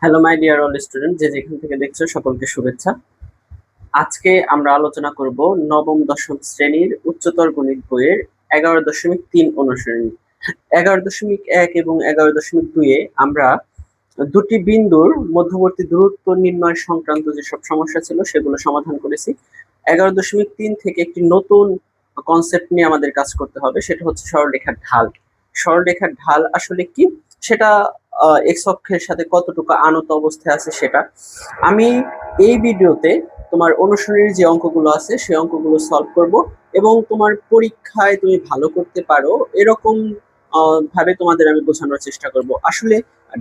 Hello my dear all student, যে যেখান থেকে দেখছো সকলকে শুভেচ্ছা। আজকে আমরা আলোচনা করব নবম দশম শ্রেণীর উচ্চতর গণিত বইয়ের 11.3 অনুশীলনী। 11.1 এবং 11.2 এ আমরা দুটি বিন্দুর মধ্যবর্তী দূরত্ব নির্ণয় সংক্রান্ত যেসব সমস্যা ছিল সেগুলো সমাধান করেছি। 11.3 থেকে একটি নতুন কনসেপ্ট নিয়ে আমাদের কাজ করতে হবে, সেটা হচ্ছে সরলরেখার ঢাল। সরলরেখার ঢাল আসলে কি, সেটা এক্স অক্ষের সাথে কতটুকু আনত অবস্থায় আছে সেটা আমি এই ভিডিওতে তোমার অনুশীলনীর যে অঙ্কগুলো আছে সেই অঙ্কগুলো সলভ করব, এবং তোমার পরীক্ষায় তুমি ভালো করতে পারো এরকম ভাবে তোমাদের আমি বোঝানোর চেষ্টা করব। আসলে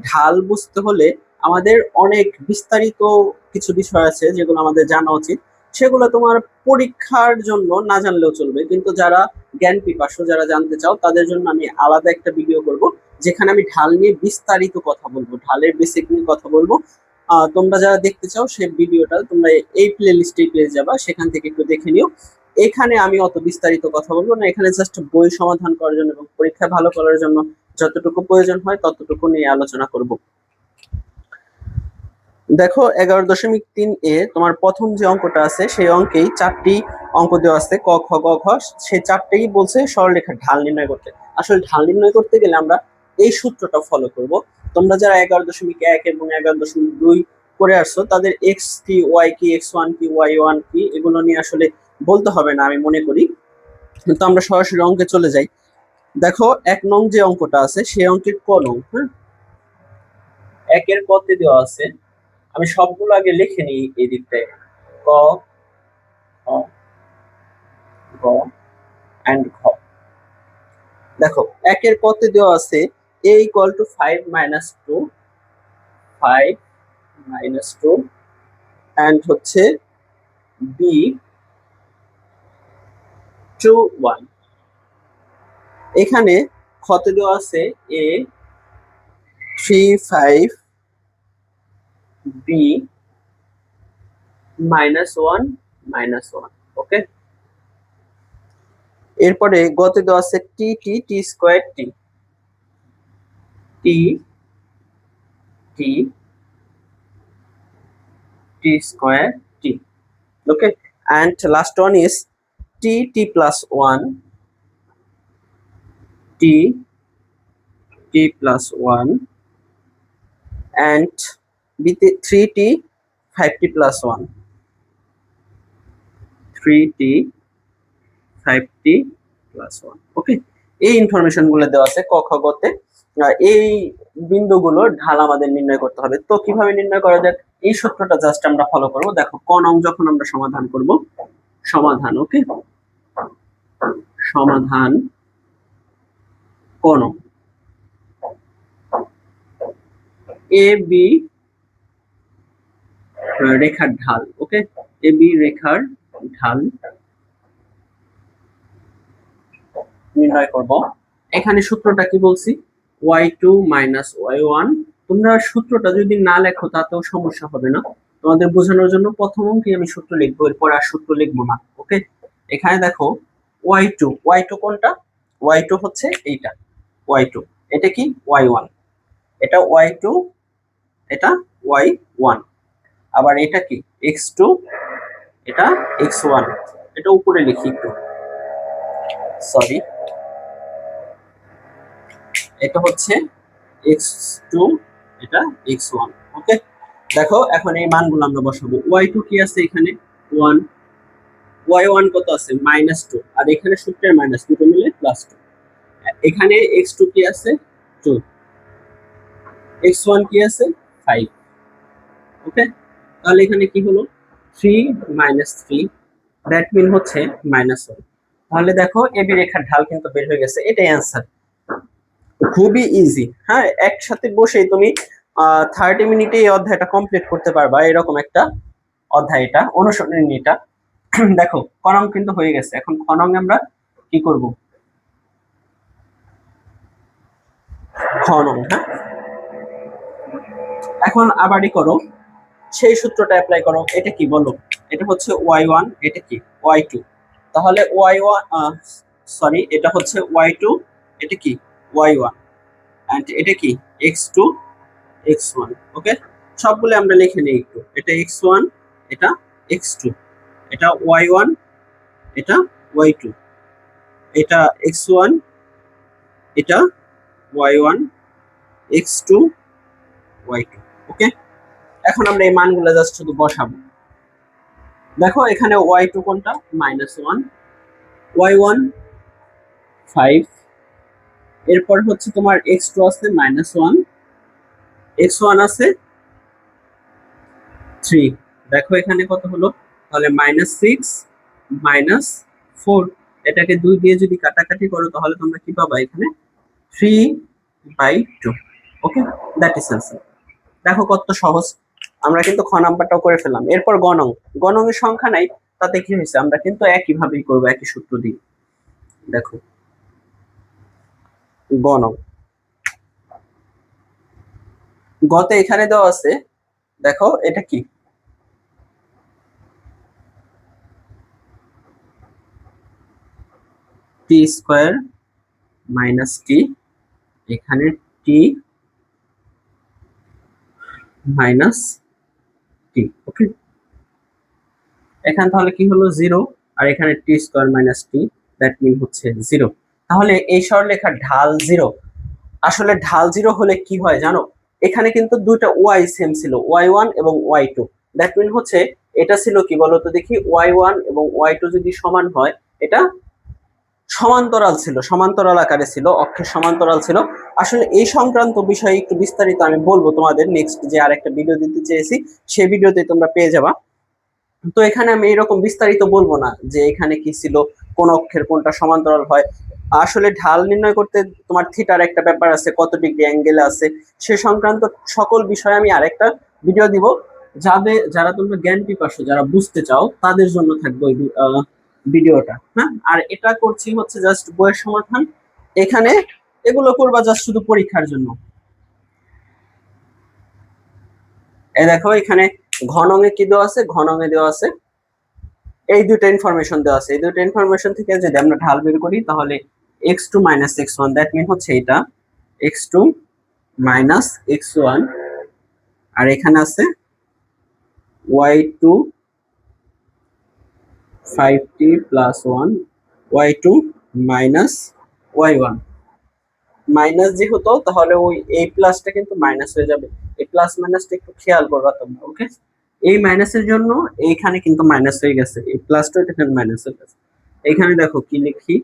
ঢাল বুঝতে হলে আমাদের অনেক বিস্তারিত কিছু বিষয় আছে যেগুলো আমাদের জানা উচিত। সেগুলো তোমার পরীক্ষার জন্য না জানলেও চলবে, কিন্তু যারা জ্ঞান পিপাসু, যারা জানতে চাও, তাদের জন্য আমি আলাদা একটা ভিডিও করব যেখানে আমি ঢাল নিয়ে বিস্তারিত কথা বলবো, ঢালের বেসিক নিয়ে কথা বলবো। তোমরা যারা দেখতে চাও সেই ভিডিওটা তোমরা এই প্লে লিস্টে পেয়ে যাবা, সেখান থেকে একটু দেখে নিও। এখানে আমি অত বিস্তারিত কথা বলবো না, এখানে জাস্ট বই সমাধান করার জন্য এবং পরীক্ষা ভালো করার জন্য যতটুকু প্রয়োজন হয় ততটুকু নিয়ে আলোচনা করব। দেখো 11.3 এ তোমার প্রথম যে অঙ্কটা আছে সেই অঙ্কেই চারটি অঙ্ক দেওয়া আছে, ক খ গ ঘ। সেই চারটেই বলছে সরলরেখার ঢাল নির্ণয় করতে। আসলে ঢাল নির্ণয় করতে গেলে আমরা এই সূত্রটা ফলো করব। তোমরা যারা 11.1 এবং 11.2 করে আসছো তাদের এক্স কি, ওয়াই কি, x1 কি, y1 কি, এগুলো নিয়ে আসলে বলতে হবে না আমি মনে করি। কিন্তু আমরা সরাসরি অঙ্কে চলে যাই। দেখো 1 নং যে অঙ্কটা আছে সেই অঙ্কের ক নং, হ্যাঁ, একের কতে দেওয়া আছে। আমি সবগুলো আগে লিখে নিই এই দিকটায়। ক, খ, গ এন্ড ঘ। দেখো একের কতে দেওয়া আছে a equal to 5 minus 2, 5 minus 2, and হচ্ছে b 2 1। এখানে খতে দেওয়া আছে a 3 5, b minus 1 minus 1। Okay, এরপরে গতে দেওয়া আছে t t t square t, t t t square t. Okay, and last one is t t plus 1, t t plus 1, and with 3t 5t plus 1, 3t 5t plus 1। ওকে, এই information গুলো দেওয়া আছে ক খ গতে। এই বিন্দুগুলোর ঢাল আমাদের নির্ণয় করতে হবে। তো কিভাবে নির্ণয় করা যাক, এই সূত্রটা জাস্ট আমরা ফলো করব। দেখো ক নং যখন আমরা সমাধান করব, সমাধান, ওকে, সমাধান ক নং, এ বি রেখার ঢাল। ওকে, এ বি রেখার ঢাল নির্ণয় করব। এখানে সূত্রটা কি বলছি, y2 মাইনাস y1। তোমরা সূত্রটা যদি না লেখো তাতেও সমস্যা হবে না, তোমাদের বোঝানোর জন্য প্রথম অঙ্কে আমি সূত্র লিখবো, এরপর আর সূত্র লিখবো না। ওকে, এখানে দেখো y2, y2 কোনটা, y2 হচ্ছে এইটা, y2। এটা কি y1, এটা y2, এটা y1। আবার এটা কি x2, এটা x1। এটা উপরে লিখি একটু, সরি, এটা হচ্ছে x2, এটা x1। ওকে, দেখো এখন এই মানগুলো আমরা বসাবো। y2 কি আছে এখানে 1, y1 কত আছে -2, আর এখানে সূত্রের মাইনাস দুটো মিলে +2। এখানে x2 কি আছে 2, x1 কি আছে 5। ওকে, তাহলে এখানে কি হলো 3 - 3, দ্যাট মিন হচ্ছে -1। তাহলে দেখো এবি রেখার ঢাল কিন্তু বের হয়ে গেছে, এটাই অ্যান্সার। খুবই ইজি, হ্যাঁ, একসাথে বসে তুমি 30 মিনিটে এই অধ্যায়টা কমপ্লিট করতে পারবা, এরকম একটা অধ্যায় এটা, অনুসরণী এটা। দেখো খনং কিন্তু হয়ে গেছে, এখন খনং আমরা কি করব, খনং, হ্যাঁ। এখন আবারই করো, সেই সূত্রটা অ্যাপ্লাই করো। এটা কি বলো, এটা হচ্ছে y1, এটা কি y2। তাহলে y1, সরি, এটা হচ্ছে y2, এটা কি y1, এন্ড এটা কি x2 x1। ওকে, সবগুলো আমরা লিখে নিই একটু। এটা x1, এটা x2, এটা y1, এটা y2, এটা x1, এটা y1, x2, y2। ওকে, এখন আমরা এই মানগুলো জাস্ট শুধু বসাবো। দেখো এখানে y2 কোনটা, -1, y1 5, এরপর হচ্ছে তোমার x2 আছে -1, x1 আছে 3। দেখো এখানে কত হলো, তাহলে -6 -4, এটাকে 2 দিয়ে যদি কাটাকাটি করো তাহলে তোমরা কি পাবা, এখানে 3/2। ওকে, দ্যাট ইজ आंसर। দেখো কত সহজ, আমরা কিন্তু খ নাম্বারটাও করে ফেললাম। এরপর গণং, গণংয়ের সংখ্যা নাই, তাতে কি হয়েছে, আমরা কিন্তু একই ভাবেই করবো, একই সূত্র দিয়ে। দেখো গণং, গতে এখানে দেওয়া আছে, দেখো এটা কি, t² - t, এখানে t - t। ওকে, এখানে তাহলে কি হলো 0, আর এখানে t² - t, দ্যাট মিন হচ্ছে 0। তাহলে এই সরলরেখার ঢাল 0। আসলে ঢাল 0 হলে কি হয় জানো, এখানে কিন্তু দুইটা ওয়াই সেম ছিল, y1 এবং y2। দ্যাট মিন হচ্ছে এটা ছিল কি বলতো দেখি, y1 এবং y2 যদি সমান হয়, এটা সমান্তরাল ছিল, সমান্তরাল আকারে ছিল, অক্ষের সমান্তরাল ছিল। আসলে এই সংক্রান্ত বিষয়ে একটু বিস্তারিত আমি বলবো তোমাদের নেক্সট যে আরেকটা ভিডিও দিতে চেয়েছি, সেই ভিডিওতে তোমরা পেয়ে যাবা। তো এখানে আমি এরকম বিস্তারিত বলবো না যে এখানে কি ছিল, কোন অক্ষের কোনটা সমান্তরাল হয়। আসলে ঢাল নির্ণয় করতে তোমার থিটার একটা ব্যাপার আছে, কত ডিগ্রি অ্যাঙ্গেলে আছে, সে সংক্রান্ত সকল বিষয়ে আমি আরেকটা ভিডিও দিব। যারা তোমরা জ্ঞান পিপাসু, যারা বুঝতে চাও, তাদের জন্য থাকবে ওই ভিডিওটা। হ্যাঁ, আর এটা করছি হচ্ছে জাস্ট বইয়ের সমাধান, এখানে এগুলো করবা জাস্ট শুধু পরীক্ষার জন্য। এই দেখো এখানে ঘনঙে কি দেওয়া আছে, ঘনঙে দেওয়া আছে এই দুটো ইনফরমেশন দেওয়া আছে। এই দুটো ইনফরমেশন থেকে যদি আমরা ঢাল বের করি তাহলে x2 - x1, দ্যাট মিন হচ্ছে এটা x2 - x1, আর এখানে আছে y2 5t + 1, y2 - y1। Minus যেহেতু, তাহলে ওই এই প্লাসটা কিন্তু মাইনাস হয়ে যাবে, এই প্লাস মাইনাসটা একটু খেয়াল করবা তোমরা। ওকে, এই মাইনাসের জন্য এইখানে কিন্তু মাইনাস হয়ে গেছে, এই প্লাসটা এখানে মাইনাস হয়ে গেছে। এখানে দেখো কি লিখি,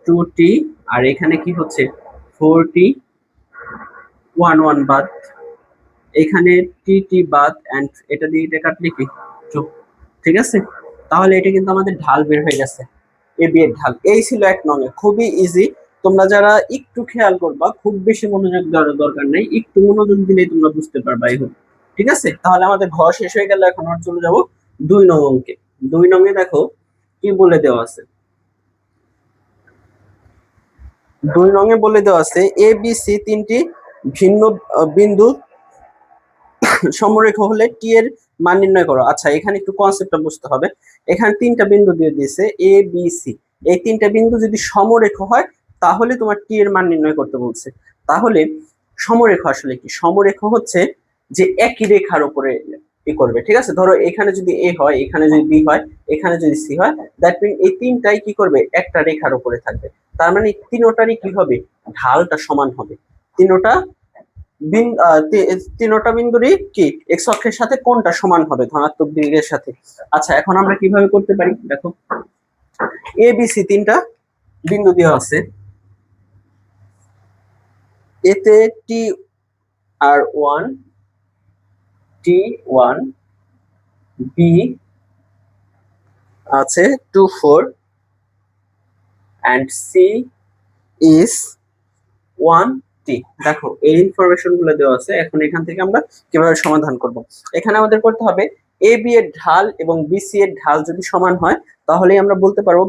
2t, আর এখানে কি হচ্ছে 4t, 1 1 বাদ, এখানে tt বাদ, এন্ড এটা দিয়ে এটা কাটলে কি 2। ঠিক আছে, তাহলে এটা কিন্তু আমাদের ঢাল বের হয়ে গেছে, এ বি এর ঢাল। এই ছিল 1 নং এ, খুবই ইজি। তোমরা যারা একটু খেয়াল করবা, খুব বেশি মনোযোগ দেওয়ার দরকার নেই, একটু মনোযোগ দিলেই তোমরা বুঝতে পারবা। এই হোক, ঠিক আছে। তাহলে আমাদের ঘর শেষ হয়ে গেল, এখন আমরা চলে যাব 2 নং অঙ্কে। 2 নং এ দেখো কি বলে দেওয়া আছে, 2 নং এ বলে দেওয়া আছে এ বি সি তিনটি ভিন্ন বিন্দু সমরেখা হলে টি এর মান নির্ণয় করো। আচ্ছা, এখানে একটু কনসেপ্টটা বুঝতে হবে। এখানে তিনটা বিন্দু দিয়ে দিয়েছে এ বি সি, এই তিনটা বিন্দু যদি সমরেখা হয় তাহলে তোমার টি এর মান নির্ণয় করতে বলছে। তাহলে সমরেখা আসলে কি, সমরেখা হচ্ছে যে একই রেখার উপরে ই করবে। ঠিক আছে, ধরো এখানে যদি এ হয়, এখানে যদি বি হয়, এখানে যদি সি হয়, দ্যাট মিন এই তিনটাই কি করবে, একটা রেখার উপরে থাকবে। তার মানে তিনোটারই কি হবে, ঢালটা সমান হবে। তিনোটা তিনোটা বিন্দুরই কি এক্স অক্ষের সাথে কোনটা সমান হবে, ধনাত্মক দিকের সাথে। আচ্ছা, এখন আমরা কিভাবে করতে পারি, দেখো এ বি সি তিনটা বিন্দু দেওয়া আছে, এতে টি আর 1, t1, বি আছে 2 4, and c is 1t। দেখো এই ইনফরমেশন গুলো দেওয়া আছে। এখন এখান থেকে আমরা কিভাবে সমাধান করব, এখানে আমাদের করতে হবে এ বি এর ঢাল এবং বি সি এর ঢাল যদি সমান হয় তাহলেই আমরা বলতে পারবো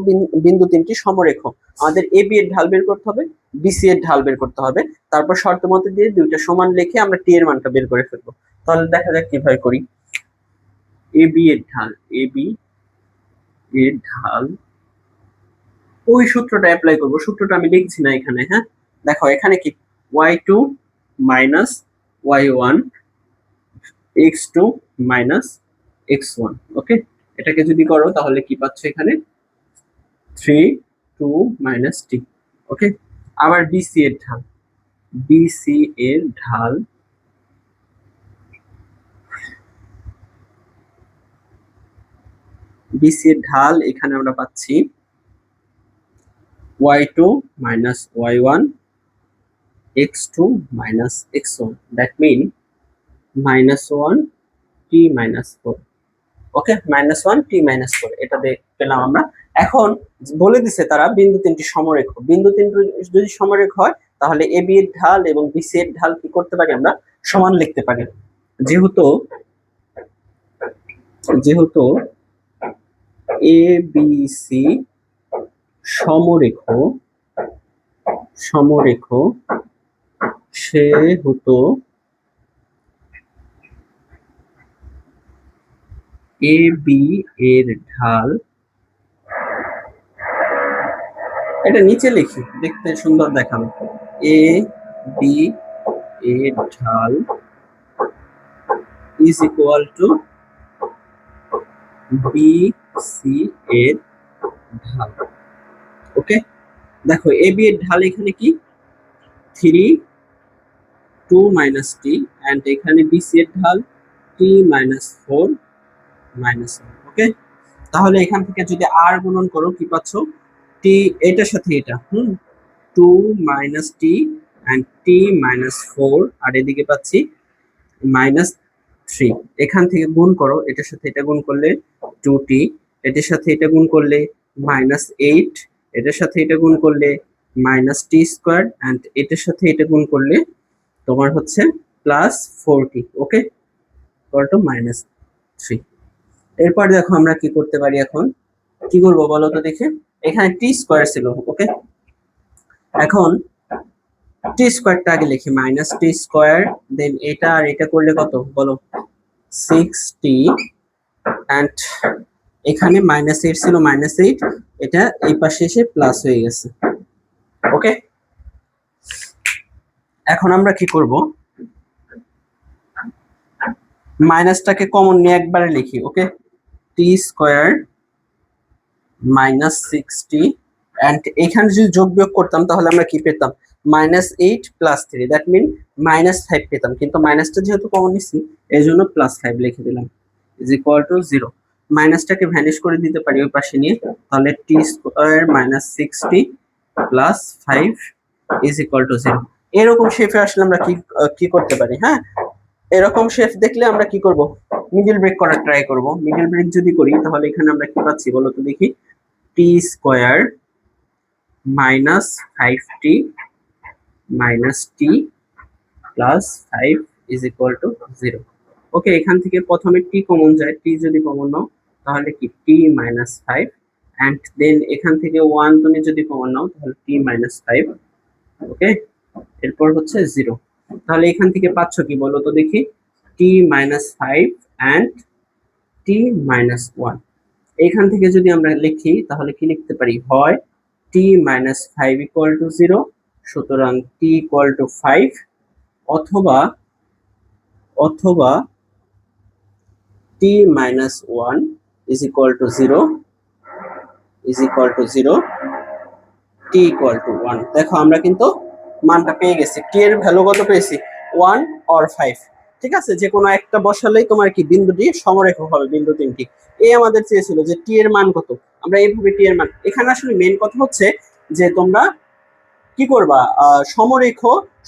বিন্দু তিনটি সমরেখ। আমাদের এ বি এর ঢাল বের করতে হবে, বি সি এর ঢাল বের করতে হবে, তারপর শর্ত মতে দিয়ে দুইটা সমান লিখে আমরা টি এর মানটা বের করে ফেলবো। তাহলে দেখা যাক কিভাবে করি। এ বি এর ঢাল, এ বি এর ঢাল, ওই সূত্রটা অ্যাপ্লাই করব, সূত্রটা আমি লিখছি না এখানে। হ্যাঁ, দেখো এখানে কি y2 - y1 x2 minus x1। ওকে, এটাকে যদি করো তাহলে কি পাচ্ছ এখানে 3 2 মাইনাস t। ওকে, আবার বিসি এর ঢাল, বিসি এর ঢাল বিসি এর ঢাল এখানে আমরা পাচ্ছি y2 minus y1 x2 minus x1, that mean -1 t minus 4। Okay, -1 t minus 4 এটা পেলাম আমরা। এখন বলে দিছে তারা বিন্দু তিনটি সমরেখ, বিন্দু তিনটি যদি সমরেখ হয় তাহলে এ বি এর ঢাল এবং বিসি এর ঢাল কি করতে পারি আমরা সমান লিখতে পারি। যেহেতু এ বি সি সমরেখ সেহেতু এ বি এর ঢাল, এটা নিচে লিখি দেখতে সুন্দর দেখানো, এ বি এর ঢাল is equal to B C এর ঢাল। ওকে, দেখো এ বি এর ঢাল এখানে কি 3 2 মাইনাস টি, এন্ড এখানে বিসি এর ঢাল টি মাইনাস 4 মাইনাস 1। ওকে, তাহলে এখান থেকে যদি আর গুণন করো কি পাচ্ছ টি এটার সাথে এটা 2 minus T and T minus 4, আর এদিকে পাচ্ছি মাইনাস 3। এখান থেকে গুণ করো, এটার সাথে এটা গুণ করলে 2t, এটার সাথে এটা গুণ করলে -8, এটার সাথে এটা গুণ করলে -t স্কয়ার, এন্ড এটার সাথে এটা গুণ করলে তোমার হচ্ছে +4t। Okay, equal to -3। এরপর দেখো আমরা কি করতে পারি, এখন কি করবো বলো তো দেখে, এখানে টি স্কয়ার ছিল। ওকে, এখন টি স্কয়ারটা আগে লিখি, -t স্কয়ার, দেন এটা আর এটা করলে কত বলো 6t, এন্ড এখানে -8 ছিল, -8 এটা এই পাশে এসে প্লাস হয়ে গেছে। ওকে, এখন আমরা কি করব, মাইনাসটাকে কমন নিয়ে একবারে লিখি। ওকে, টি স্কয়ার -6t, এন্ড এখানে যদি যোগ বিয়োগ করতাম তাহলে আমরা কি পেতাম -8 + 3, দ্যাট মিন -5 পেতাম, কিন্তু মাইনাসটা যেহেতু কমন নিছি এই জন্য +5 লিখে দিলাম ইজ ইকুয়াল টু 0। মাইনাসটাকে ভ্যানিশ করে দিতে পারি ওই পাশে নিয়ে, তাহলে t square -6t + 5 is equal to 0। এরকম শেপে আসলে আমরা কি করতে পারি, হ্যাঁ এরকম শেপ দেখলে আমরা কি করব মিডল ব্রেক করার ট্রাই করব। মিডল ব্রেক যদি করি তাহলে এখানে আমরা কি পাচ্ছি বলো তো দেখি, t square -5t - t + 5 is equal to 0। Okay, এখান থেকে প্রথমে টি কমন যায়, টি যদি কমন নাও তাহলে কি t - 5, এন্ড দেন এখান থেকে 1 তুমি যদি কমন নাও তাহলে t - 5। ওকে, এরপর হচ্ছে 0। তাহলে এখান থেকে পাচ্ছ কি বলো তো দেখি, t - 5 এন্ড t - 1। এখান থেকে যদি আমরা লিখি তাহলে কি লিখতে পারি, হয় t - 5 ইকুয়াল টু 0, সুতরাং t ইকুয়াল টু 5, অথবা t - 1 is equal to 0, t equal to 1। দেখো আমরা কিন্তু মানটা পেয়ে গেছি, t এর ভ্যালু কত পেয়েছি 1 অর 5। ঠিক আছে, যে কোনো একটা বসালেই তোমার কি বিন্দুটি সমরেখ হবে, বিন্দু তিনটি। এই আমাদের চেয়েছিল যে টি এর মান কত, আমরা এইভাবে টি এর মান, এখানে আসলে মেইন কথা হচ্ছে যে তোমরা কি করবা,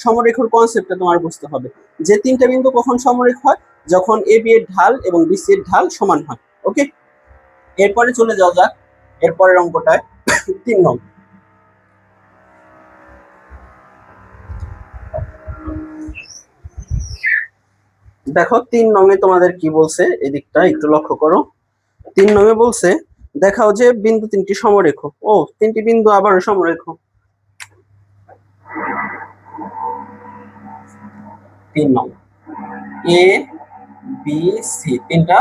সমরেখর কনসেপ্টটা তোমার বুঝতে হবে, যে তিনটা বিন্দু কখন সমরেখ হয়, যখন এ বি এর ঢাল এবং বিসি এর ঢাল সমান হয়। ওকে, এরপরে চলে যাওয়া যাক এরপরের অঙ্কটায় 3 নং। দেখো 3 নং-এ তোমাদের কি বলছে, এদিকটা একটু লক্ষ্য করো। 3 নং-এ বলছে দেখাও যে বিন্দু তিনটি সমরেখ। ও, তিনটি বিন্দু আবারও সমরেখ। 3 নং, এ বি সি তিনটা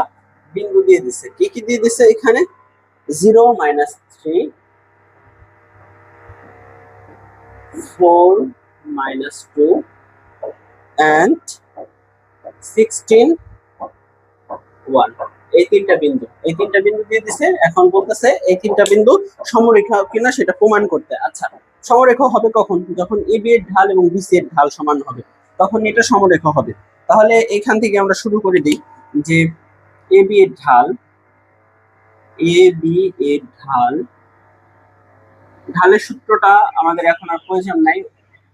বিন্দু দিয়ে দিছে, কি কি দিয়ে দিছে এখানে 0 - 3 4 - 2 and 16 1। এই তিনটা বিন্দু দিয়ে দিছে। এখন বলতেছে এই তিনটা বিন্দু সমরেখা কিনা সেটা প্রমাণ করতে। আচ্ছা, সমরেখা হবে কখন? যখন এবি এর ঢাল এবং বিসি এর ঢাল সমান হবে, তখন এটা সমরেখা হবে। তাহলে এখান থেকে আমরা শুরু করে দিই যে এবি এর ঢাল, এবি এর ঢাল, ঢালের সূত্রটা আমাদের এখন আর প্রয়োজন নাই।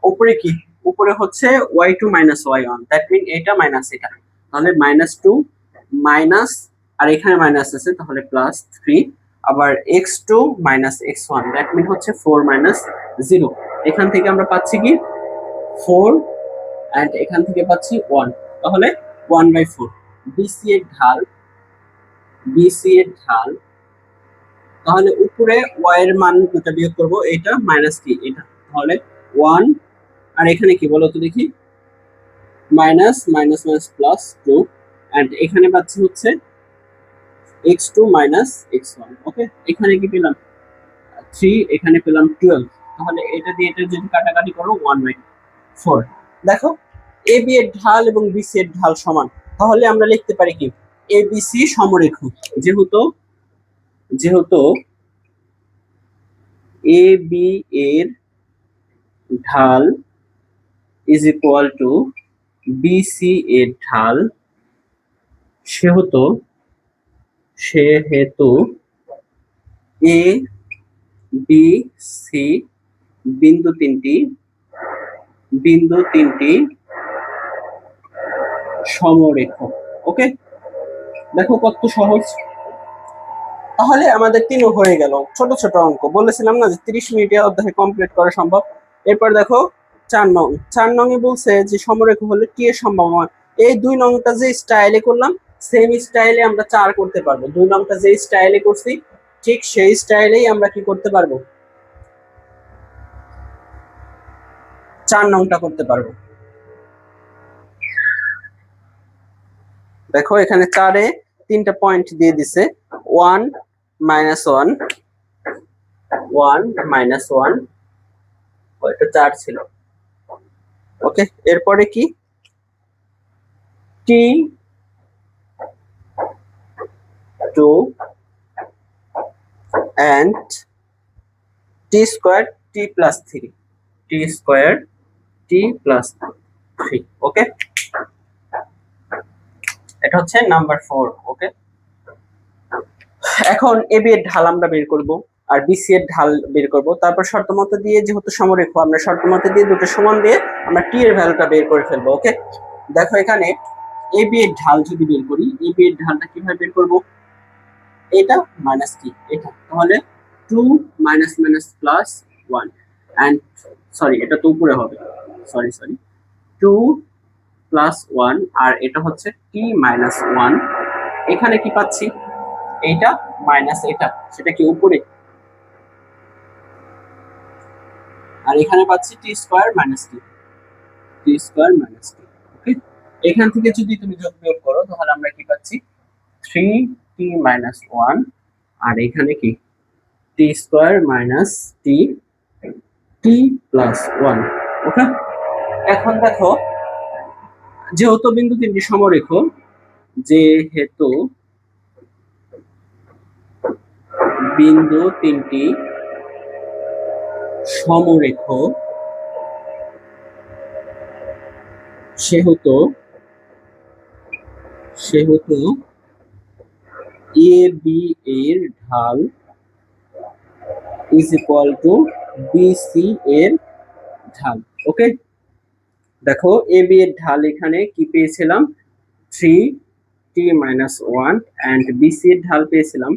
উপরে কি? উপরে হচ্ছে y2 minus y1, that mean এটা মাইনাস এটা, তাহলে -2 মাইনাস, আর এখানে মাইনাস আছে তাহলে +3, আবার x2 minus x1, that mean হচ্ছে 4 মাইনাস 0। এখান থেকে আমরা পাচ্ছি কি 4, এন্ড এখান থেকে পাচ্ছি 1, তাহলে 1/4। বিসি এর ঢাল, বিসি এর ঢাল, তাহলে উপরে y এর মান যেটা বিয়োগ করব এটা মাইনাস কি এটা, তাহলে 1, আর এখানে কি বলো তো দেখি, মাইনাস মাইনাস মাইনাস +2, এন্ড এখানে পাচ্ছি হচ্ছে x2 মাইনাস x1। ওকে, এখানে কি পেলাম 3, এখানে পেলাম 12, তাহলে এটা দিয়ে এটা যদি কাটাকাটি করো 1/4। দেখো এবি এর ঢাল এবং বিসি এর ঢাল সমান, তাহলে আমরা লিখতে পারি কি এবিসি সমরেখা, যেহেতু যেহেতু এবি এর ঢাল ইজ ইকুয়াল টু বিসি এর ঢাল, সেহেতু এ বি সি বিন্দু তিনটি সমরেখা। ওকে, দেখো কত সহজ। তাহলে আমাদের তিনও হয়ে গেল, ছোট ছোট অঙ্ক। বলেছিলাম না যে 30 মিনিটে অধ্যায় কমপ্লিট করা সম্ভব। এরপর দেখো 4 নং এ বলছে যে সমরেখা হলে টি এর সম্ভাবনা। এই 2 নংটা যে স্টাইলে করলাম সেম স্টাইলে আমরা 4 করতে পারবো। 2 নংটা যে স্টাইলে করছি ঠিক সেই স্টাইলেই আমরা কি করতে পারবো, 4 নংটা করতে পারবো। দেখো এখানে 4 এ 3টা পয়েন্ট দিয়ে দিছে, 1 মাইনাস 1, 1 মাইনাস 1, ওইটা 4 ছিল। ওকে, এরপরে কি টি 2 and T square T plus 3, T square T plus 3। ওকে, এটা হচ্ছে নাম্বার 4। ওকে, এখন এবি এর ঢাল আমরা বের করব আর বিসি এর ঢাল বের করব। তারপর শর্তমত দিয়ে, যেহেতু সমরেখা, আমরা শর্তমত দিয়ে দুটো সমান দিয়ে আমরা টি এর ভ্যালুটা বের করে ফেলবো। ওকে, দেখো এখানে এবি এর ঢাল যদি বের করি, এবি এর ঢালটা কিভাবে বের করব, এটা মাইনাস কি এটা, তাহলে 2 minus minus plus 1, and sorry এটা তো উপরে হবে, সরি 2 প্লাস 1, আর এটা হচ্ছে টি মাইনাস 1। এখানে কি পাচ্ছি, এইটা মাইনাস এটা, সেটা কি উপরে, আর এখানে পাচ্ছি টি স্কয়ার মাইনাস টি স্কয়ার মাইনাস টি। ওকে, এখান থেকে যদি তুমি যোগ বিয়োগ করো তাহলে আমরা কি পাচ্ছি 3t মাইনাস 1, আর এখানে কি টি স্কয়ার মাইনাস টি, টি প্লাস 1। ওকে, এখন দেখো যেহেতু বিন্দু তিনটি সমরেখ, যেহেতু বিন্দু তিনটি সমরেখ, সেহেতু এ বি এর ঢাল ইজ ইকুয়াল টু বিসি এর ঢাল। ওকে, দেখো এ বি এর ঢাল এখানে কি পেয়েছিলাম 3t মাইনাস 1, এন্ড বিসি এর ঢাল পেয়েছিলাম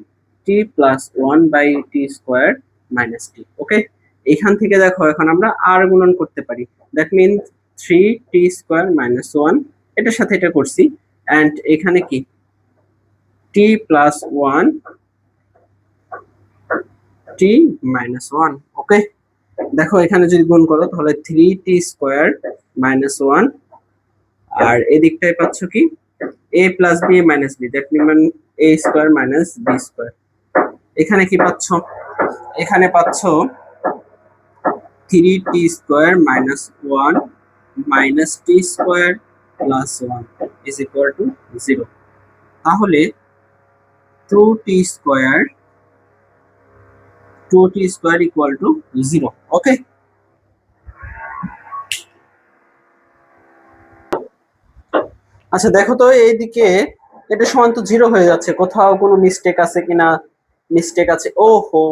t plus 1/t square minus t. Okay, এখান থেকে দেখো এখন আমরা আর গুণন করতে পারি, that means 3t square minus 1, এটার সাথে এটা করছি, এন্ড এখানে কি t প্লাস 1 t মাইনাস 1। ওকে, দেখো এখানে যদি গুণ করো তাহলে 3t স্কয়ার মাইনাস 1, আর এদিকটায় পাচ্ছ কি a plus b minus b, that mean a square minus b square. এখানে কি পাচ্ছ, এখানে পাচ্ছ 3t square minus 1 minus t square plus 1 is equal to 0। তাহলে 2t স্কয়ার ইকুয়াল টু 0। ওকে, আচ্ছা দেখো তো এইদিকে এটা সমান তো 0 হয়ে যাচ্ছে, কোথাও কোনো মিস্টেক আছে কিনা? মিস্টেক আছে, ওহো,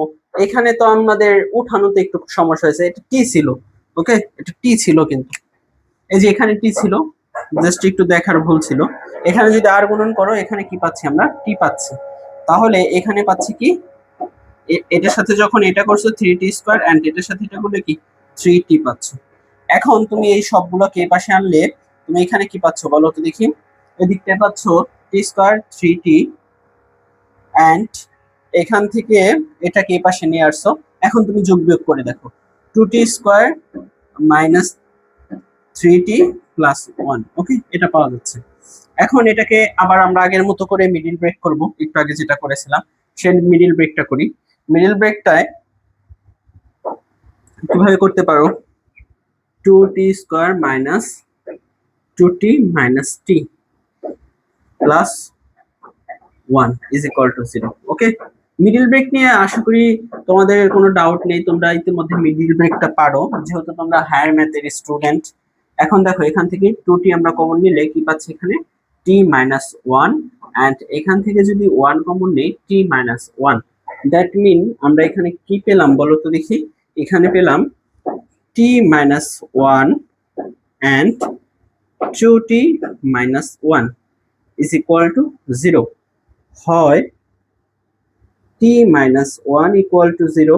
এখানে তো আমাদের উঠানোতে একটু সমস্যা হয়েছে। এটা টি ছিল, ওকে, এটা টি ছিল, কিন্তু এই যে এখানে টি ছিল, জাস্ট একটু দেখার ভুল ছিল। এখানে যদি আর গুণন করো, এখানে কি পাচ্ছি আমরা? টি পাচ্ছি। তাহলে এখানে পাচ্ছি কি, এটার সাথে যখন এটা করছো 3t স্কয়ার, এন্ড এটার সাথে এটা করলে কি 3t পাচ্ছ। এখন তুমি এই সবগুলোকে এই পাশে আনলে তুমি এখানে কি পাচ্ছ বলো তো দেখি? এদিকটা পাচ্ছ t স্কয়ার 3t, এন্ড এখান থেকে এটাকে এই পাশে নিয়ে আসছো। এখন তুমি যোগ বিয়োগ করে দেখো, 2t square minus 3t plus 1। ওকে, এটা পাওয়া যাচ্ছে। এখন এটাকে আবার আমরা আগের মতো করে মিডিল ব্রেক করব, একটু আগে যেটা করেছিলাম সেই মিডিল ব্রেকটা করি। মিডিল ব্রেকটায় কিভাবে করতে পারো? 2t square minus 2t minus t plus 1 is equal to 0। Okay, middle break নিয়ে আশা করি তোমাদের কোনো ডাউট নেই, তোমরা ইতিমধ্যে মিডিল ব্রেকটা পারো, যেহেতু তোমরা হায়ার ম্যাথের স্টুডেন্ট। এখন দেখো, এখান থেকে 2t আমরা কমন নিলে কি পাচ্ছি? এখানে t মাইনাস 1, এন্ড এখান থেকে যদি 1 কমন নেই, t মাইনাস 1। দ্যাট মিন আমরা এখানে কি পেলাম বলো তো দেখি? এখানে পেলাম t minus 1 and 2t minus 1 is equal to 0। হয় t minus 1 equal to 0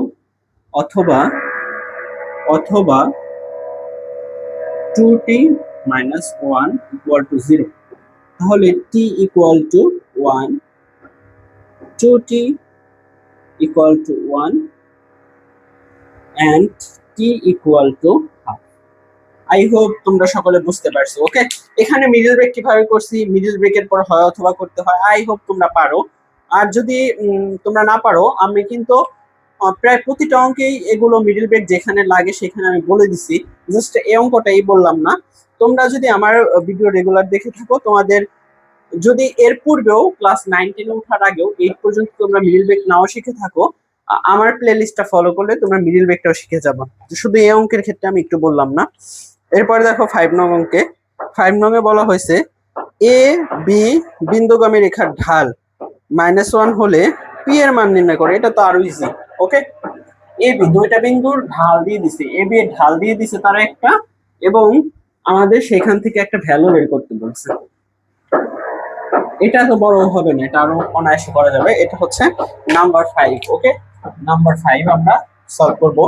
অথবা 2t minus 1 equal to 0। তাহলে t equal to 1, 2t equal to 1 and t equal to half। I hope তোমরা সকলে বুঝতে পারছো। ওকে, এখানে মিডল ব্রেক কিভাবে করছি, মিডল ব্রেকের পর হয় অথবা করতে হয়, আই হোপ তোমরা পারো। আর যদি তোমরা না পারো, আমি কিন্তু প্রায় প্রতিটা অঙ্কেই এগুলো মিডল ব্রেক যেখানে লাগে সেখানে আমি বলে দিছি, জাস্ট এই অঙ্কটাই বললাম না। তোমরা যদি আমার ভিডিও রেগুলার দেখে থাকো, তোমাদের যদি এর পূর্বেও ক্লাস 9 10 ওঠার আগেও 8 পর্যন্ত তোমরা মিডল ব্রেক নাও শিখে থাকো, আমার প্লে লিস্টটা ফলো করলে তোমরা মিডল ব্রেকটাও শিখে যাবে। শুধু এই অঙ্কের ক্ষেত্রে আমি একটু বললাম না। এরপরে দেখো 5 নং অঙ্কে, 5 নং এ বলা হয়েছে এ বি বিন্দুগামী রেখার ঢাল -1 হলে পি এর মান নির্ণয় করে। এটা তো আরো ইজি। ওকে, এ বি দুইটা বিন্দুর ঢাল দিয়ে দিছে, এ বি এর ঢাল দিয়ে দিছে তারা একটা, এবং আমাদের সেখান থেকে একটা ভ্যালু বের করতে বলছে। এটা তো বড় হবে না, এটা আরো অনায়াসে করা যাবে। এটা হচ্ছে নাম্বার 5। ওকে, নাম্বার 5 আমরা সলভ করব।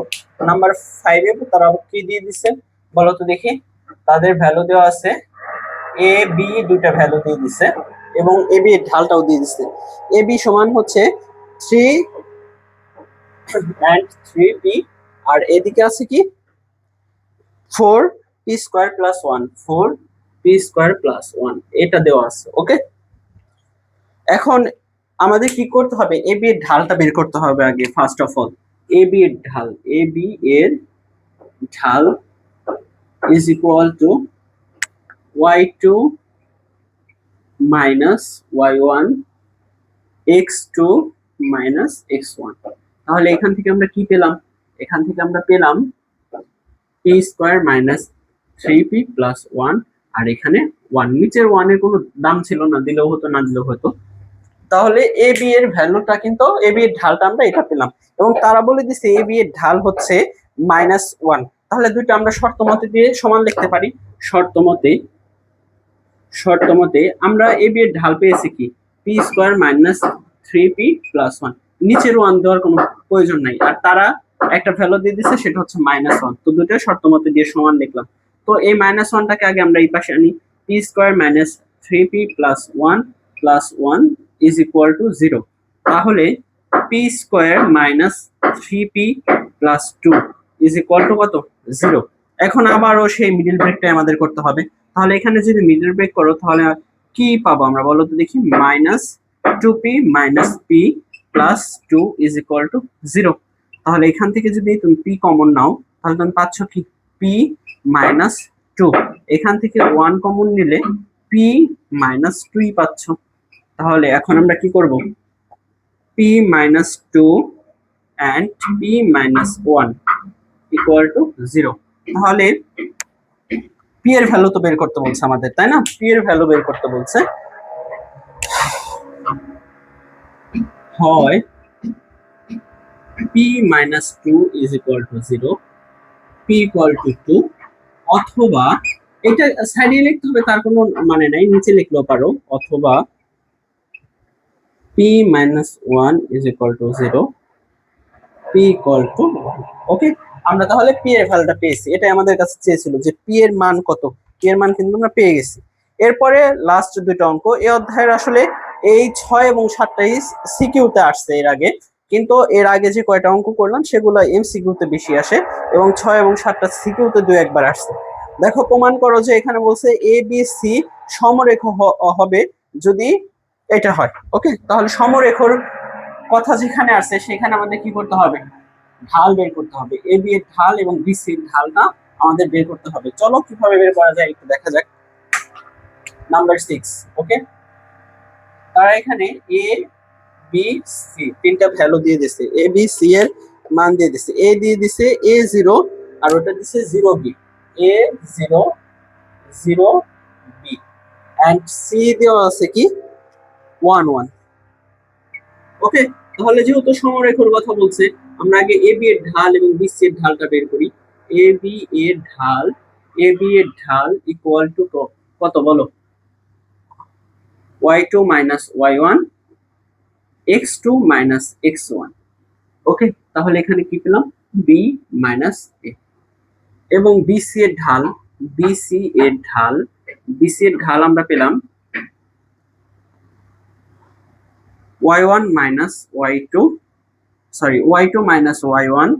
নাম্বার 5 এ তারা কি দিয়ে দিছে বলো তো দেখি? তাদের ভ্যালু দেওয়া আছে, এ বি দুইটা ভ্যালু দিয়ে দিছে, এবং এ বি এর ঢালটাও দিয়ে দিছে। এ বি সমান হচ্ছে 3 and 3p, আর এদিকে আছে কি 4p square plus 1, 4p square plus 1, এটা দেওয়া আছে। ওকে, এখন আমাদের কি করতে হবে? এ বি এর ঢালটা বের করতে হবে আগে। First of all, A B এর ঢাল, এ বি এর ঢাল is equal to y2 minus y1 x2 minus x1। তাহলে এখান থেকে আমরা কি পেলাম? এখান থেকে আমরা পেলাম p square minus 3p plus 1, আর এখানে 1, নিচের 1 এর কোনো দাম ছিল না, দিলেও হতো না দিলেও হতো। তাহলে এ বি এর ভ্যালুটা কিন্তু, এ বি এর ঢালটা আমরা এটা পেলাম, এবং তারা বলে দিছে এ বি এর ঢাল হচ্ছে -1। তাহলে দুইটা আমরা শর্ত মতে দিয়ে সমান লিখতে পারি। শর্ত মতে আমরা এ বি এর ঢাল পেয়েছি কি P square minus 3p plus 1, নিচের 1 দেওয়ার কোনো প্রয়োজন নাই, আর তারা একটা ভ্যালু দিয়ে দিছে সেটা হচ্ছে -1। তো দুটো শর্ত মতে দিয়ে সমান লিখলাম। তো এই -1টাকে আগে আমরা এই পাশে আনি, P square minus 3p plus 1 plus 1 is equal to 0। তাহলে P square minus 3p plus 2 is equal two কত? 0। এখন আবারও সেই মিডল ব্রেকটাই আমাদের করতে হবে। তাহলে এখানে যদি মিডল ব্রেক করো, তাহলে কি পাবো আমরা বলো তো দেখি? -2p minus p plus 2 is equal to 0। তাহলে এখান থেকে যদি তুমি p কমন নাও, তাহলে তুমি পাচ্ছ কি p মাইনাস 2। এখান থেকে 1 কমন নিলে p মাইনাস 2 পাচ্ছ। তাহলে এখন আমরা কি করব, p minus 2 and p minus 1 equal to 0। তাহলে p এর ভ্যালু তো বের করতে বলছে আমাদের, তাই না? p এর ভ্যালু বের করতে বলছে, হয় p minus 2 is equal to 0, p equal to 2, অথবা এটা সাইডে লিখতে হবে, তার কোনো মানে নাই, নিচে লিখলেও পারো, অথবা p minus 1 is equal to 0, p equal to 1। ওকে, আমরা তাহলে p এর ভ্যালুটা পেয়েছি, এটাই আমাদের কাছে চেয়েছিল যে p এর মান কত। p এর মান কিন্তু আমরা পেয়ে গেছি। এরপরে লাস্ট দুটো অঙ্ক এই অধ্যায়ের, আসলে এই 6 এবং 7টা সিকিউতে আসছে এর আগে, কিন্তু এর আগে যে কয়টা অঙ্ক করলাম সেগুলো এমসিকিউতে বেশি আসে, এবং 6 এবং 7টা সিকিউতে দুই একবার আসছে। দেখো, প্রমাণ করো যে এখানে বলছে এ বি সি সমরেখ হবে যদি এটা হয়। ওকে, তাহলে সমরেখর কথা যেখানে আছে সেখানে আমাদের কি করতে হবে, ঢাল বের করতে হবে। এ বি এর ঢাল এবং বি সি এর ঢালটা আমাদের বের করতে হবে। চলো কিভাবে বের করা যায় একটু দেখা যাক। নাম্বার 6। ওকে, তারা এখানে এ বি সি তিনটা ভ্যালু দিয়ে দিছে, এ বি সি এর মান দিয়ে দিছে। এ দিয়ে দিছে a0, আর ওটা দিছে 0b, a0 0b, and see দেওয়া আছে কি 1 1। ওকে, তাহলে যেহেতু সমরেখার কথা বলছে, আমরা আগে এ বি এর ঢাল এবং বি সি এর ঢালটা বের করি। এ বি এর ঢাল, এ বি এর ঢাল ইকুয়াল টু কত বলো, y2 minus y1 x2 minus x1। ওকে, তাহলে এখানে কি পেলাম, b minus a। এবং বিসি এর ঢাল, বিসি এর ঢাল, বিসি এর ঢাল আমরা পেলাম y1 minus y2, sorry y2 minus y1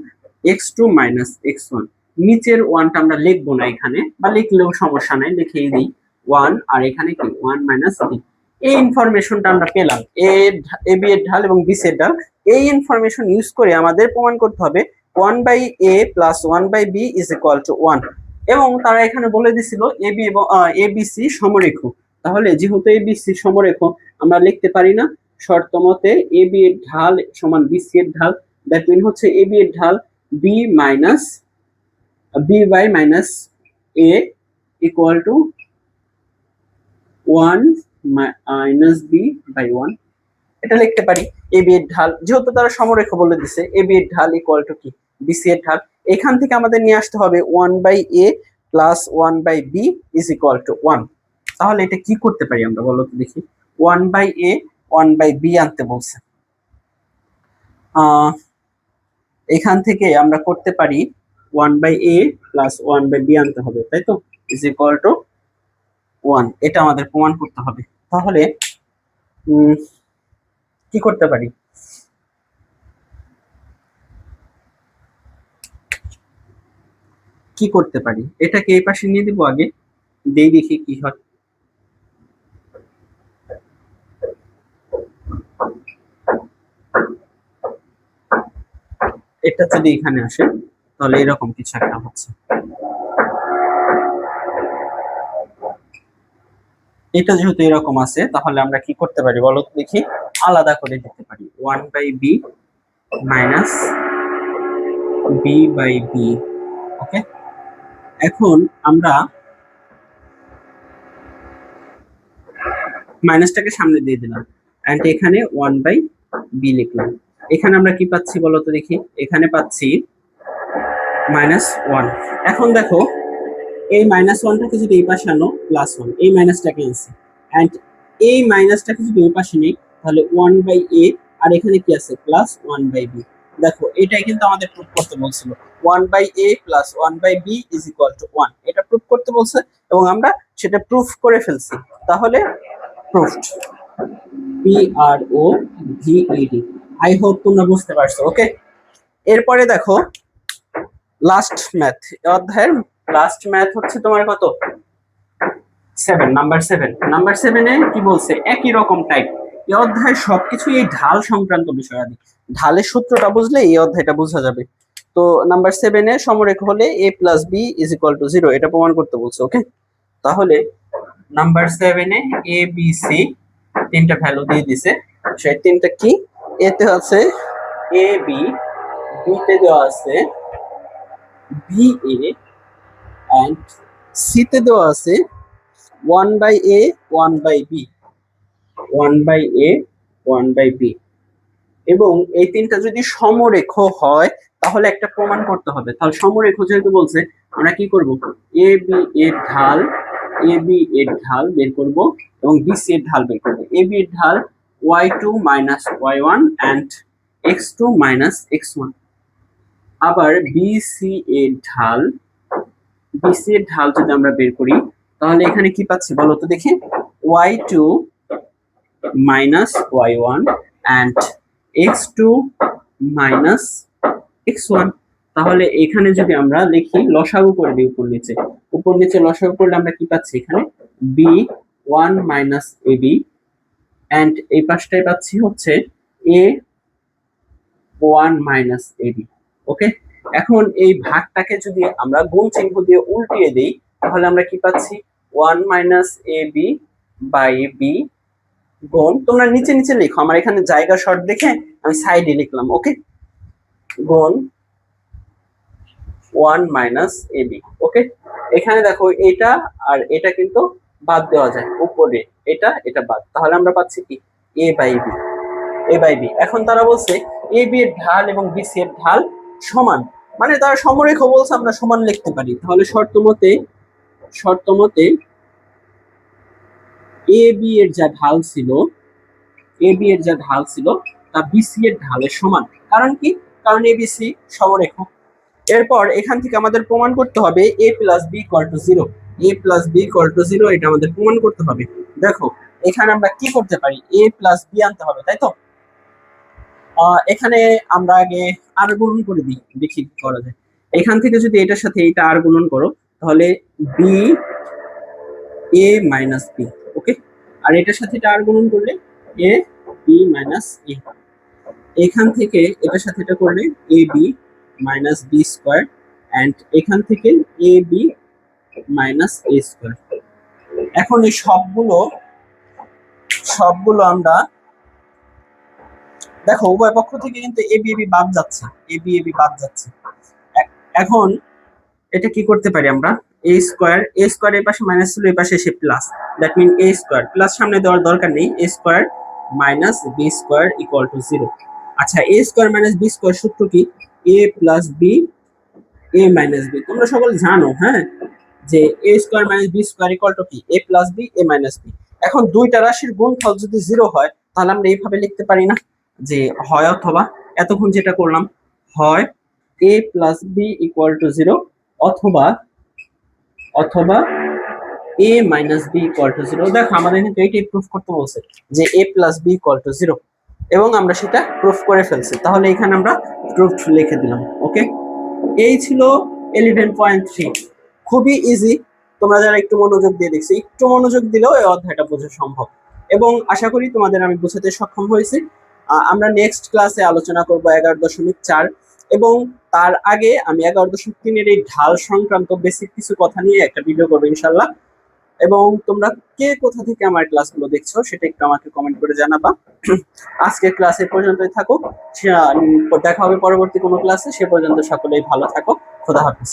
x2 minus x1। নিচের ওয়ানটা আমরা লিখবো না এখানে, বা লিখলেও সমস্যা নাই, লিখেই দিই 1, আর এখানে কি 1 minus b। এই ইনফরমেশনটা আমরা পেলাম, এ বি এর ঢাল এবং বি সি এর ঢাল। এই ইনফরমেশন ইউজ করে আমাদের প্রমাণ করতে হবে 1/a plus 1/b is equal to 1। এবং তারা এখানে বলে দিছিল এ বি এবং এ বি সি সমরেখ। তাহলে যেহেতু এ বি সি সমরেখ, আমরা লিখতে পারি না শর্ত মতে এ বি এর ঢাল সমান বি সি এর ঢাল। দ্যাট মিন হচ্ছে এ বি এর ঢাল B minus B by minus A equal to 1 minus B by 1। এটা লিখতে পারি। এ বি এর ঢাল, যেহেতু তারা সমরেখ বলে দিছে, এ বি এর ঢাল ইকুয়াল টু কি বি সি এর ঢাল। এখান থেকে আমাদের নিয়ে আসতে হবে 1/a plus 1/b is equal to 1। তাহলে এটা কি করতে পারি আমরা বলো তো দেখি। 1/a 1/b আনতে বলছে, এখান থেকে আমরা করতে পারি 1/a প্লাস 1/b আনতে হবে, তাই তো, ইজ ইকুয়াল টু 1। এটা আমাদের প্রমাণ করতে হবে। তাহলে কি করতে পারি, কি করতে পারি, এটাকে এই পাশে নিয়ে দিব আগে, দেই দেখি কি হয়। এটা যদি এখানে আসে তাহলে এরকম কিছু একটা হচ্ছে। এটা যেহেতু এরকম আছে, তাহলে আমরা কি করতে পারি বলো তো দেখি, আলাদা করে দিতে পারি 1/b minus B by b. Okay, এখন আমরা মাইনাসটাকে সামনে দিয়ে দিলাম, এন্ড এখানে 1/b লিখলাম। এখানে আমরা কি পাচ্ছি বলো তো দেখি, এখানে পাচ্ছি -1। এখন দেখো, এই -1টাকে যদি এই পাশে আনো +1, এই মাইনাসটাকে আনছি, এন্ড এই মাইনাসটাকে যদি ওই পাশে নেই তাহলে 1/a, আর এখানে কি আছে +1/b। দেখো, এটাই কিন্তু আমাদের প্রুফ করতে বলছিল, 1/a plus 1/b is equal to 1। এটা প্রুফ করতে বলছে এবং আমরা সেটা প্রুফ করে ফেলছি। তাহলে প্রুফড, PROVED। আই হোপ তোমরা বুঝতে পারছো। ওকে, এরপরে দেখো লাস্ট ম্যাথ, অধ্যায়ের লাস্ট ম্যাথ হচ্ছে তোমার কত, 7, নাম্বার 7। নাম্বার 7-এ কি বলছে, একই রকম টাইপ। এই অধ্যায়ের সবকিছু এই ঢাল সংক্রান্ত বিষয়াদি, ঢালের সূত্রটা বুঝলে এই অধ্যায়টা বোঝা যাবে। তো নাম্বার 7-এ সমরেখ হলে a plus b is equal to 0, এটা প্রমাণ করতে বলছে। ওকে, তাহলে নাম্বার 7-এ a b c তিনটা ভ্যালু দিয়ে দিছে। সেই তিনটা কি, এতে আছে এ বি, বিতে দেওয়া আছে বি এ, অ্যান্ড সিতে দেওয়া আছে 1/a 1/b, 1/a 1/b। এবং এই তিনটা যদি সমরেখ হয় তাহলে একটা প্রমাণ করতে হবে। তাহলে সমরেখ যেহেতু বলছে, আমরা কি করব, এ বি এর ঢাল, এ বি এর ঢাল বের করব এবং বি সি এর ঢাল বের করব। এ বি এর ঢাল y2 minus y1 and x2 minus x1। আবার বি সি এর ঢাল, বি সি এর ঢাল যদি আমরা বের করি তাহলে এখানে কি পাচ্ছি বলো তো দেখি, y2 minus y1 and x2 minus x1। তাহলে এখানে যদি আমরা লিখি, লসাগু করে দিই উপর নিচে, উপর নিচে লসাগু করলে আমরা কি পাচ্ছি এখানে b1 minus ab, and এই পাশটায় পাচ্ছি হচ্ছে a1 minus ab। ওকে, এখন এই ভাগটাকে যদি আমরা গুণ চিহ্ন দিয়ে উল্টিয়ে দেই তাহলে আমরা কি পাচ্ছি, 1 minus ab by b গুণ, তোমরা নিচে নিচে লিখো, আমার এখানে জায়গা শর্ট দেখে আমি সাইডে লিখলাম। ওকে, গুণ 1 minus ab। ওকে, এখানে দেখো এটা আর এটা কিন্তু বাদ দেওয়া যায়, উপরে এটা এটা বাদ, তাহলে আমরা পাচ্ছি কি a by b, a by b। এখন তারা বলছে a b এর ঢাল এবং b c এর ঢাল সমান, মানে তারা সমরেখ বলছে, আমরা সমান লিখতে পারি। তাহলে শর্ত মতে এ বি এর যা ঢাল ছিল, এ বি এর যা ঢাল ছিল তা বিসি এর ঢালের সমান। কারণ কি, কারণ এ বিসি সমরেখ। এরপর এখান থেকে আমাদের প্রমাণ করতে হবে a plus B equal to 0, a plus B equal to 0, এটা আমাদের প্রমাণ করতে হবে। দেখো এখানে আমরা কি করতে পারি, a প্লাস বি আনতে হবে, তাই তো? এখানে আমরা আগে আর গুণন করে দিই, দেখি কি করা যায়। এখান থেকে যদি এটার সাথে এটা আর গুণন করো তাহলে বি এ মাইনাস বি। ওকে, আর এটার সাথে এটা আর গুণন করলে এ বি মাইনাস এ। এখান থেকে এটার সাথে এটা করলে a b minus b square, and এখান থেকে a b minus a square. এখন এই সবগুলো আমরা দেখো উভয় পক্ষ থেকে কিন্তু এ বি বাদ যাচ্ছে, এ বি বাদ যাচ্ছে। এখন এটা কি করতে পারি আমরা, এ স্কোয়ার এর পাশে মাইনাস ছিল, এই পাশে এসে plus, that mean a square, plus সামনে দেওয়ার দরকার নেই, a square minus b square equal to 0। আচ্ছা, a square minus b square সূত্র কি, a plus b a minus b. তোমরা সকলে জানো হ্যাঁ, যে a square minus b square equal to কি, a plus b a minus b. এখন দুইটা রাশির গুণফল যদি 0 হয় তাহলে আমরা এইভাবে লিখতে পারি না, যে হয় অথবা, এতক্ষণ যেটা করলাম, হয় a plus B equal to 0 অথবা a minus B equal to 0। দেখো আমাদের কিন্তু এইটাই প্রুফ করতে বলছে যে a plus B equal to 0, এবং আমরা সেটা প্রুফ করে ফেলছি। তাহলে এখানে আমরা প্রুফ লিখে দিলাম। ওকে, এই ছিল 11.3। খুবই ইজি, তোমরা যারা একটু মনোযোগ দিয়ে দেখছি, একটু মনোযোগ দিলেও এই অধ্যায়টা বোঝা সম্ভব, এবং আশা করি তোমাদের আমি বোঝাতে সক্ষম হয়েছি। আমরা নেক্সট ক্লাসে আলোচনা করব 11.4, এবং তার আগে আমি 11.3 এর এই ঢাল সংক্রান্ত বেসিক কিছু কথা নিয়ে একটা ভিডিও করবো ইনশাল্লাহ। এবং তোমরা কে কোথা থেকে আমার ক্লাসগুলো দেখছো সেটা একটু আমাকে কমেন্ট করে জানাবা। আজকের ক্লাসে পর্যন্তই থাকো, দেখা হবে পরবর্তী কোনো ক্লাসে। সে পর্যন্ত সকলেই ভালো থাকো, খোদা হাফেজ।